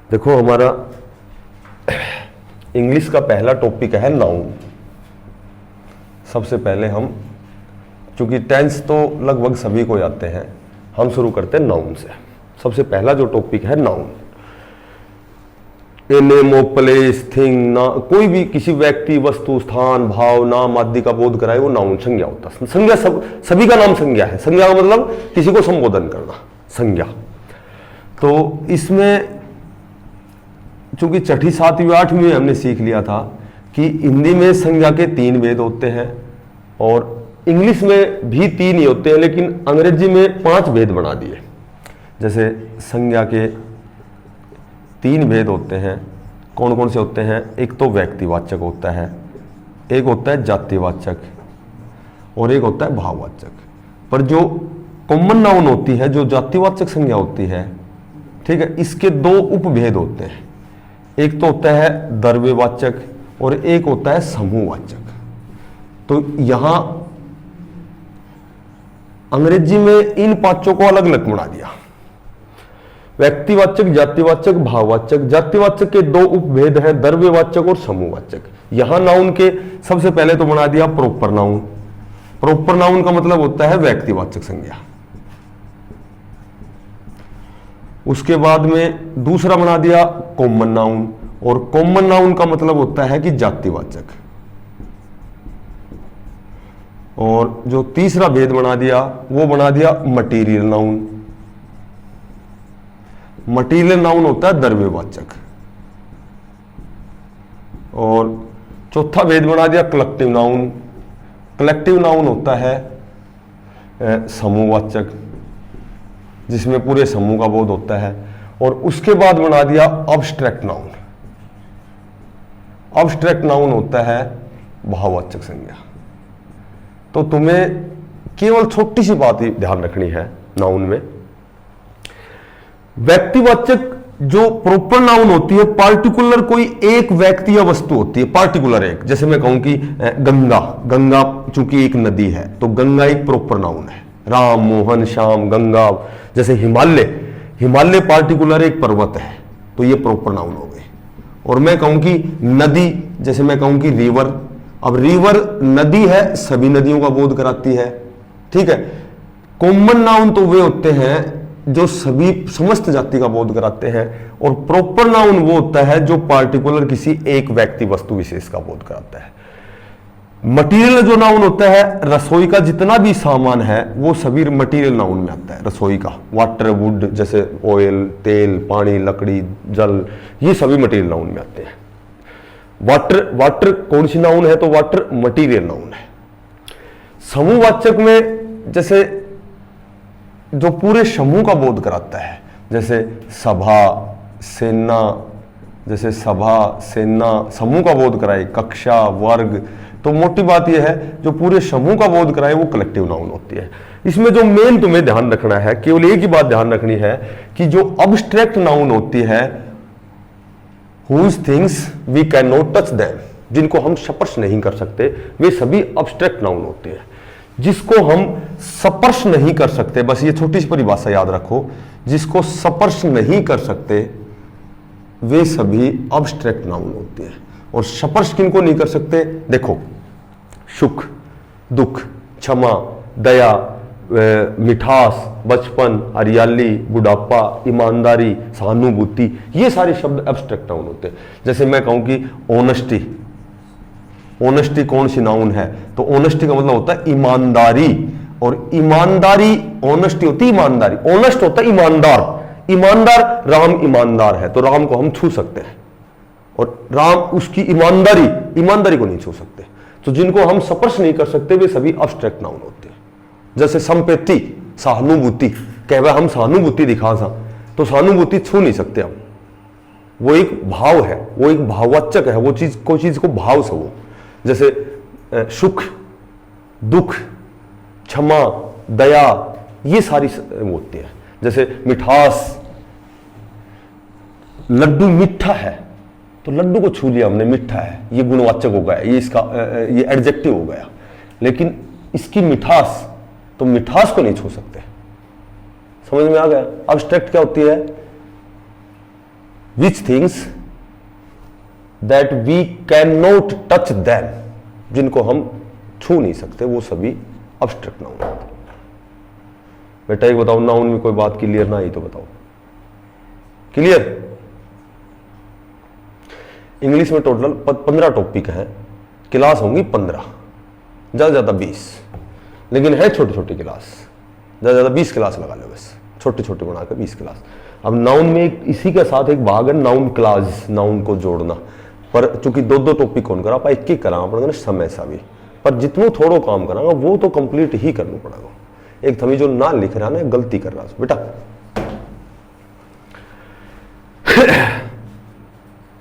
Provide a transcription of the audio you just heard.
देखो, हमारा इंग्लिश का पहला टॉपिक है नाउन। सबसे पहले हम, चूंकि टेंस तो लगभग सभी को आते हैं, हम शुरू करते हैं नाउन से। सबसे पहला जो टॉपिक है noun. A name of place thing, ना कोई भी किसी व्यक्ति, वस्तु, स्थान, भाव, नाम आदि का बोध कराए वो नाउन संज्ञा होता है। संज्ञा सभी का नाम संज्ञा है। संज्ञा का मतलब किसी को संबोधन करना, संज्ञा। तो इसमें चूंकि छठी, सातवीं, आठवीं में हमने सीख लिया था कि हिंदी में संज्ञा के 3 भेद होते हैं और इंग्लिश में भी 3 ही होते हैं, लेकिन अंग्रेजी में 5 भेद बना दिए। जैसे संज्ञा के 3 भेद होते हैं। कौन कौन से होते हैं? एक तो व्यक्तिवाचक होता है, एक होता है जातिवाचक और एक होता है भाववाचक। पर जो कॉमन नाउन होती है, जो जातिवाचक संज्ञा होती है, ठीक है, इसके 2 उपभेद होते हैं। एक तो होता है द्रव्यवाचक और एक होता है समूहवाचक। तो यहां अंग्रेजी में इन 5 को अलग अलग बना दिया। व्यक्तिवाचक, जातिवाचक, भाववाचक। जातिवाचक के 2 उपभेद हैं, द्रव्यवाचक और समूहवाचक। यहां नाउन के सबसे पहले तो बना दिया प्रॉपर नाउन। प्रॉपर नाउन का मतलब होता है व्यक्तिवाचक संज्ञा। उसके बाद में दूसरा बना दिया कॉमन नाउन, और कॉमन नाउन का मतलब होता है कि जातिवाचक। और जो तीसरा भेद बना दिया वो बना दिया मटीरियल नाउन। मटीरियल नाउन होता है द्रव्यवाचक। और चौथा भेद बना दिया कलेक्टिव नाउन। कलेक्टिव नाउन होता है समूहवाचक, जिसमें पूरे समूह का बोध होता है। और उसके बाद बना दिया अब्स्ट्रैक्ट नाउन। अब्स्ट्रैक्ट नाउन होता है भाववाचक संज्ञा। तो तुम्हें केवल छोटी सी बात ही ध्यान रखनी है नाउन में। व्यक्तिवाचक जो प्रॉपर नाउन होती है, पार्टिकुलर कोई एक व्यक्ति या वस्तु होती है, पार्टिकुलर एक। जैसे मैं कहूं कि गंगा, गंगा चूंकि एक नदी है तो गंगा एक प्रॉपर नाउन है। राम, मोहन, श्याम, गंगा। जैसे हिमालय, हिमालय पार्टिकुलर एक पर्वत है, तो ये प्रॉपर नाउन हो गए। और मैं कहूं कि नदी, जैसे मैं कहूं कि रिवर, अब रिवर नदी है, सभी नदियों का बोध कराती है, ठीक है। कॉमन नाउन तो वे होते हैं जो सभी समस्त जाति का बोध कराते हैं, और प्रॉपर नाउन वो होता है जो पार्टिकुलर किसी एक व्यक्ति, वस्तु विशेष का बोध कराता है। मटीरियल जो नाउन होता है, रसोई का जितना भी सामान है वो सभी मटीरियल नाउन में आता है। रसोई का वाटर, वुड, जैसे ऑयल, तेल, पानी, लकड़ी, जल, ये सभी मटीरियल नाउन में आते हैं। वाटर, वाटर कौन सी नाउन है? तो वाटर मटीरियल नाउन है। समूहवाचक में जैसे जो पूरे समूह का बोध कराता है, जैसे सभा, सेना, जैसे सभा, सेना समूह का बोध कराए, कक्षा, वर्ग। तो मोटी बात यह है जो पूरे समूह का बोध कराए वो कलेक्टिव नाउन होती है। इसमें जो मेन तुम्हें ध्यान रखना है, केवल एक ही बात ध्यान रखनी है कि जो अब्स्ट्रैक्ट नाउन होती है, whose things we cannot touch them, जिनको हम स्पर्श नहीं कर सकते, वे सभी अब्स्ट्रैक्ट नाउन होते हैं। जिसको हम स्पर्श नहीं कर सकते, बस ये छोटी सी परिभाषा याद रखो, जिसको स्पर्श नहीं कर सकते वे सभी अब्स्ट्रैक्ट नाउन होते हैं। और स्पर्श किनको नहीं कर सकते? देखो, सुख, दुख, क्षमा, दया, मिठास, बचपन, हरियाली, बुढ़ापा, ईमानदारी, सहानुभूति, ये सारे शब्द एब्स्ट्रैक्ट नाउन होते हैं। जैसे मैं कहूं कि ऑनेस्टी, ऑनेस्टी कौन सी नाउन है? तो ऑनेस्टी का मतलब होता है ईमानदारी। और ईमानदारी, ऑनेस्टी होती है ईमानदारी, ऑनेस्ट होता है ईमानदार। ईमानदार, राम ईमानदार है तो राम को हम छू सकते हैं, और राम उसकी ईमानदारी, ईमानदारी को नहीं छू सकते। तो जिनको हम स्पर्श नहीं कर सकते वे सभी अब्स्ट्रैक्ट नाउन होते हैं। जैसे संपत्ति, सहानुभूति, कहवा हम सहानुभूति दिखा सा, तो सहानुभूति छू नहीं सकते हम, वो एक भाव है, वो एक भाववाचक है। वो चीज, कोई चीज को भाव से वो, जैसे सुख, दुख, क्षमा, दया, ये सारी होती है। जैसे मिठास, लड्डू मीठा है तो लड्डू को छू लिया हमने, मीठा है, ये गुणवाचक हो गया, ये इसका ये एडजेक्टिव हो गया। लेकिन इसकी मिठास, तो मिठास को नहीं छू सकते। समझ में आ गया? अब्स्ट्रैक्ट क्या होती है? Which things that we can not touch them, जिनको हम छू नहीं सकते, वो सभी अब्स्ट्रैक्ट नाउन होते हैं। बेटा एक बताओ, नाउन में कोई बात क्लियर ना आई तो बताओ। क्लियर? इंग्लिश में टोटल 15 टॉपिक हैं, क्लास होंगी 15, ज्यादा ज्यादा 20, लेकिन है छोटी छोटी क्लास, ज्यादा ज्यादा 20 क्लास लगा लो बस, छोटी छोटी बनाकर 20 क्लास। अब नाउन में इसी के साथ एक भाग है नाउन क्लास, नाउन को जोड़ना, पर चूंकि दो दो टॉपिक कौन करा, आप एक एक करा पड़ेगा समय सा भी, पर जितनो थोड़ो काम करांगा वो तो कंप्लीट ही करना पड़ेगा। एक थमी जो ना लिख रहा ना गलती कर रहा बेटा।